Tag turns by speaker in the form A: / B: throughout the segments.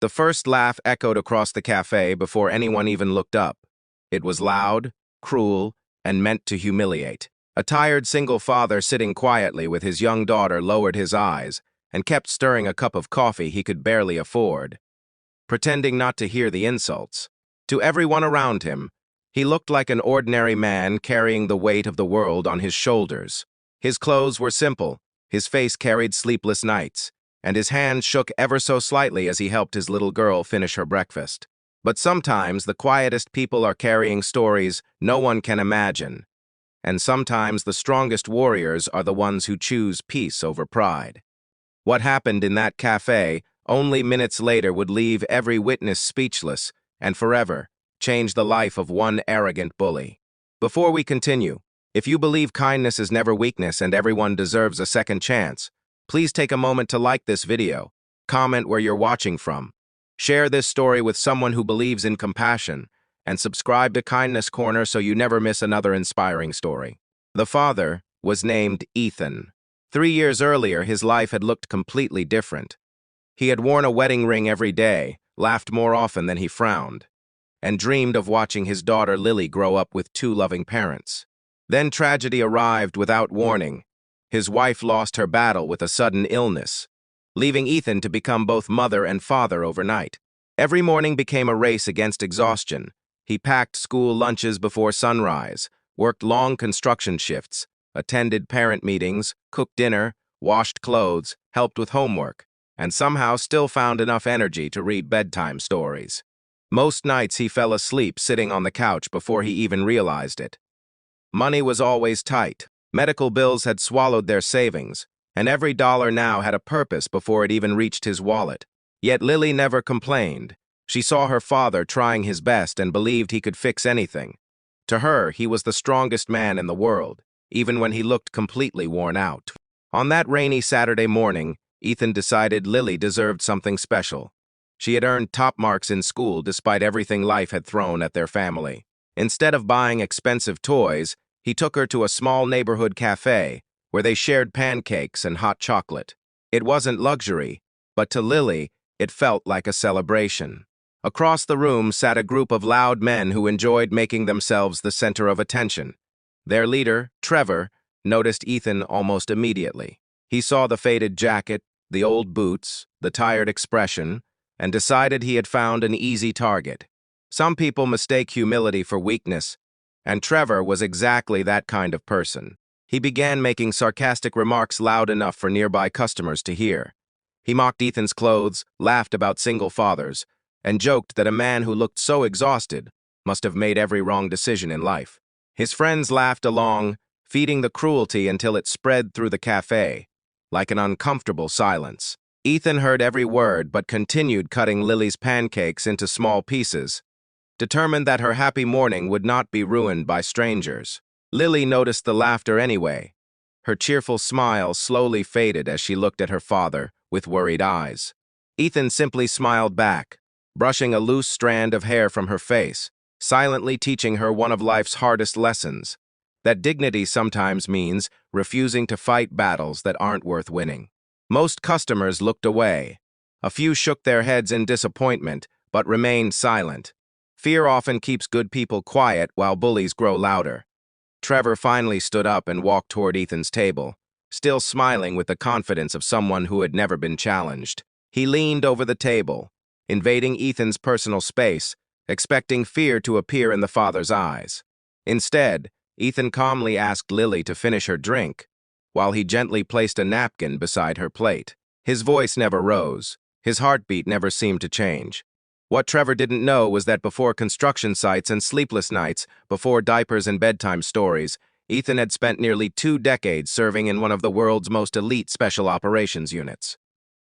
A: The first laugh echoed across the cafe before anyone even looked up. It was loud, cruel, and meant to humiliate. A tired single father sitting quietly with his young daughter lowered his eyes and kept stirring a cup of coffee he could barely afford, pretending not to hear the insults. To everyone around him, he looked like an ordinary man carrying the weight of the world on his shoulders. His clothes were simple, his face carried sleepless nights, and his hands shook ever so slightly as he helped his little girl finish her breakfast. But sometimes the quietest people are carrying stories no one can imagine, and sometimes the strongest warriors are the ones who choose peace over pride. What happened in that cafe only minutes later would leave every witness speechless and forever change the life of one arrogant bully. Before we continue, if you believe kindness is never weakness and everyone deserves a second chance, please take a moment to like this video, comment where you're watching from, share this story with someone who believes in compassion, and subscribe to Kindness Corner so you never miss another inspiring story. The father was named Ethan. 3 years earlier, his life had looked completely different. He had worn a wedding ring every day, laughed more often than he frowned, and dreamed of watching his daughter Lily grow up with 2 loving parents. Then tragedy arrived without warning. His wife lost her battle with a sudden illness, leaving Ethan to become both mother and father overnight. Every morning became a race against exhaustion. He packed school lunches before sunrise, worked long construction shifts, attended parent meetings, cooked dinner, washed clothes, helped with homework, and somehow still found enough energy to read bedtime stories. Most nights he fell asleep sitting on the couch before he even realized it. Money was always tight. Medical bills had swallowed their savings, and every dollar now had a purpose before it even reached his wallet. Yet Lily never complained. She saw her father trying his best and believed he could fix anything. To her, he was the strongest man in the world, even when he looked completely worn out. On that rainy Saturday morning, Ethan decided Lily deserved something special. She had earned top marks in school despite everything life had thrown at their family. Instead of buying expensive toys, he took her to a small neighborhood cafe where they shared pancakes and hot chocolate. It wasn't luxury, but to Lily, it felt like a celebration. Across the room sat a group of loud men who enjoyed making themselves the center of attention. Their leader, Trevor, noticed Ethan almost immediately. He saw the faded jacket, the old boots, the tired expression, and decided he had found an easy target. Some people mistake humility for weakness, and Trevor was exactly that kind of person. He began making sarcastic remarks loud enough for nearby customers to hear. He mocked Ethan's clothes, laughed about single fathers, and joked that a man who looked so exhausted must have made every wrong decision in life. His friends laughed along, feeding the cruelty until it spread through the cafe, like an uncomfortable silence. Ethan heard every word but continued cutting Lily's pancakes into small pieces, determined that her happy morning would not be ruined by strangers. Lily noticed the laughter anyway. Her cheerful smile slowly faded as she looked at her father with worried eyes. Ethan simply smiled back, brushing a loose strand of hair from her face, silently teaching her one of life's hardest lessons, that dignity sometimes means refusing to fight battles that aren't worth winning. Most customers looked away. A few shook their heads in disappointment, but remained silent. Fear often keeps good people quiet while bullies grow louder. Trevor finally stood up and walked toward Ethan's table, still smiling with the confidence of someone who had never been challenged. He leaned over the table, invading Ethan's personal space, expecting fear to appear in the father's eyes. Instead, Ethan calmly asked Lily to finish her drink, while he gently placed a napkin beside her plate. His voice never rose. His heartbeat never seemed to change. What Trevor didn't know was that before construction sites and sleepless nights, before diapers and bedtime stories, Ethan had spent nearly 2 decades serving in one of the world's most elite special operations units.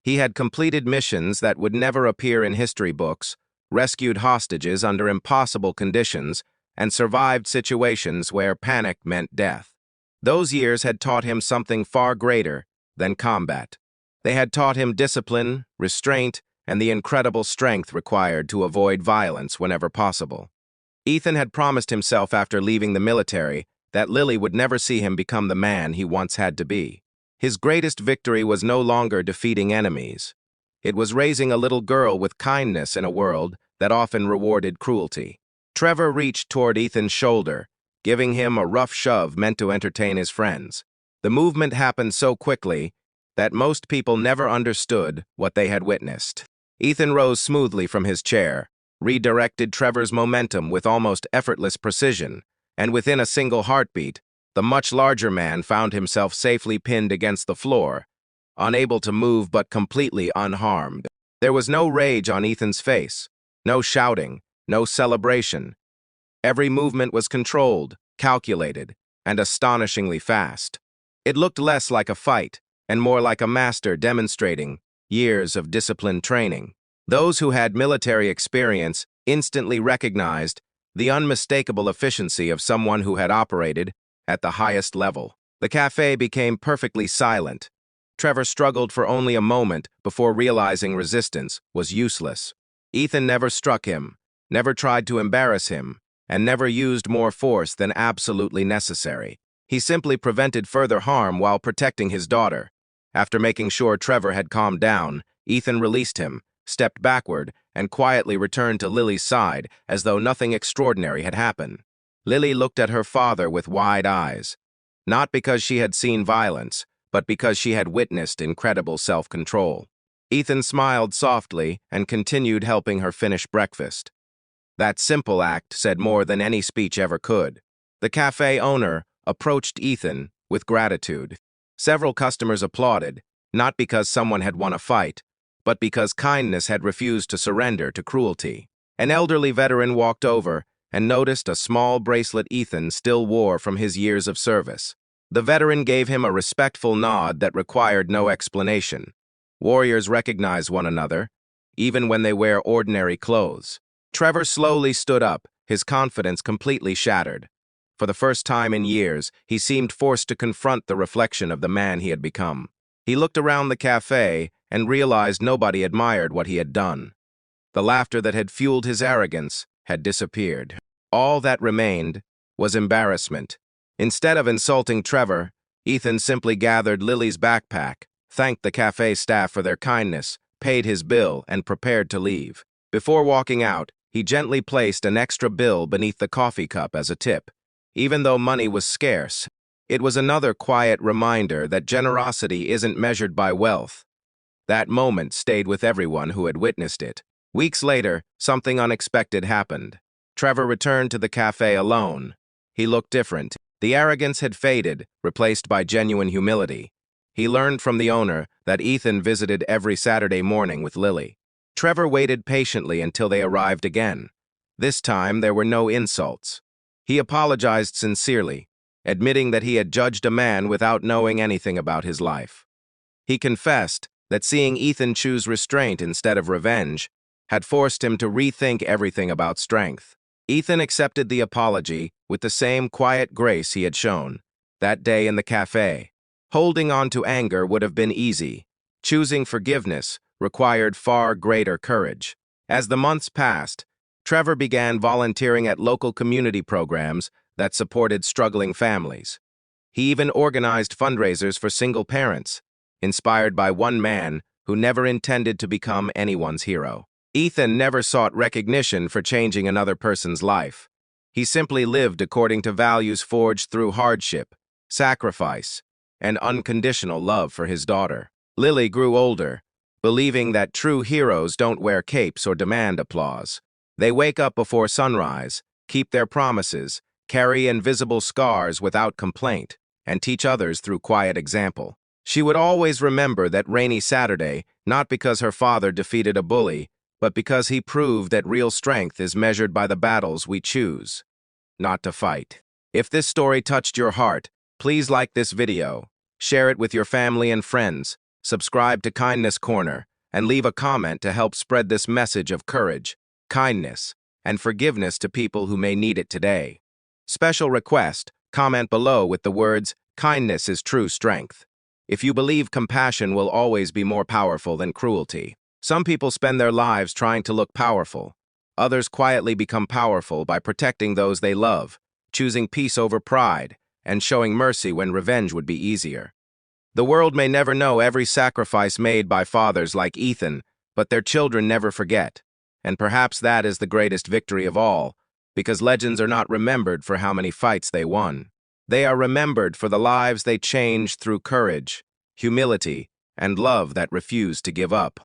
A: He had completed missions that would never appear in history books, rescued hostages under impossible conditions, and survived situations where panic meant death. Those years had taught him something far greater than combat. They had taught him discipline, restraint, and the incredible strength required to avoid violence whenever possible. Ethan had promised himself after leaving the military that Lily would never see him become the man he once had to be. His greatest victory was no longer defeating enemies. It was raising a little girl with kindness in a world that often rewarded cruelty. Trevor reached toward Ethan's shoulder, giving him a rough shove meant to entertain his friends. The movement happened so quickly that most people never understood what they had witnessed. Ethan rose smoothly from his chair, redirected Trevor's momentum with almost effortless precision, and within a single heartbeat, the much larger man found himself safely pinned against the floor, unable to move but completely unharmed. There was no rage on Ethan's face, no shouting, no celebration. Every movement was controlled, calculated, and astonishingly fast. It looked less like a fight and more like a master demonstrating years of disciplined training. Those who had military experience instantly recognized the unmistakable efficiency of someone who had operated at the highest level. The cafe became perfectly silent. Trevor struggled for only a moment before realizing resistance was useless. Ethan never struck him, never tried to embarrass him, and never used more force than absolutely necessary. He simply prevented further harm while protecting his daughter. After making sure Trevor had calmed down, Ethan released him, stepped backward, and quietly returned to Lily's side as though nothing extraordinary had happened. Lily looked at her father with wide eyes, not because she had seen violence, but because she had witnessed incredible self-control. Ethan smiled softly and continued helping her finish breakfast. That simple act said more than any speech ever could. The cafe owner approached Ethan with gratitude. Several customers applauded, not because someone had won a fight, but because kindness had refused to surrender to cruelty. An elderly veteran walked over and noticed a small bracelet Ethan still wore from his years of service. The veteran gave him a respectful nod that required no explanation. Warriors recognize one another, even when they wear ordinary clothes. Trevor slowly stood up, his confidence completely shattered. For the first time in years, he seemed forced to confront the reflection of the man he had become. He looked around the cafe and realized nobody admired what he had done. The laughter that had fueled his arrogance had disappeared. All that remained was embarrassment. Instead of insulting Trevor, Ethan simply gathered Lily's backpack, thanked the cafe staff for their kindness, paid his bill, and prepared to leave. Before walking out, he gently placed an extra bill beneath the coffee cup as a tip. Even though money was scarce, it was another quiet reminder that generosity isn't measured by wealth. That moment stayed with everyone who had witnessed it. Weeks later, something unexpected happened. Trevor returned to the cafe alone. He looked different. The arrogance had faded, replaced by genuine humility. He learned from the owner that Ethan visited every Saturday morning with Lily. Trevor waited patiently until they arrived again. This time, there were no insults. He apologized sincerely, admitting that he had judged a man without knowing anything about his life. He confessed that seeing Ethan choose restraint instead of revenge had forced him to rethink everything about strength. Ethan accepted the apology with the same quiet grace he had shown that day in the cafe. Holding on to anger would have been easy. Choosing forgiveness required far greater courage. As the months passed, Trevor began volunteering at local community programs that supported struggling families. He even organized fundraisers for single parents, inspired by one man who never intended to become anyone's hero. Ethan never sought recognition for changing another person's life. He simply lived according to values forged through hardship, sacrifice, and unconditional love for his daughter. Lily grew older, believing that true heroes don't wear capes or demand applause. They wake up before sunrise, keep their promises, carry invisible scars without complaint, and teach others through quiet example. She would always remember that rainy Saturday, not because her father defeated a bully, but because he proved that real strength is measured by the battles we choose not to fight. If this story touched your heart, please like this video, share it with your family and friends, subscribe to Kindness Corner, and leave a comment to help spread this message of courage, kindness, and forgiveness to people who may need it today. Special request, comment below with the words, "Kindness is true strength." If you believe compassion will always be more powerful than cruelty. Some people spend their lives trying to look powerful. Others quietly become powerful by protecting those they love, choosing peace over pride, and showing mercy when revenge would be easier. The world may never know every sacrifice made by fathers like Ethan, but their children never forget. And perhaps that is the greatest victory of all, because legends are not remembered for how many fights they won. They are remembered for the lives they changed through courage, humility, and love that refused to give up.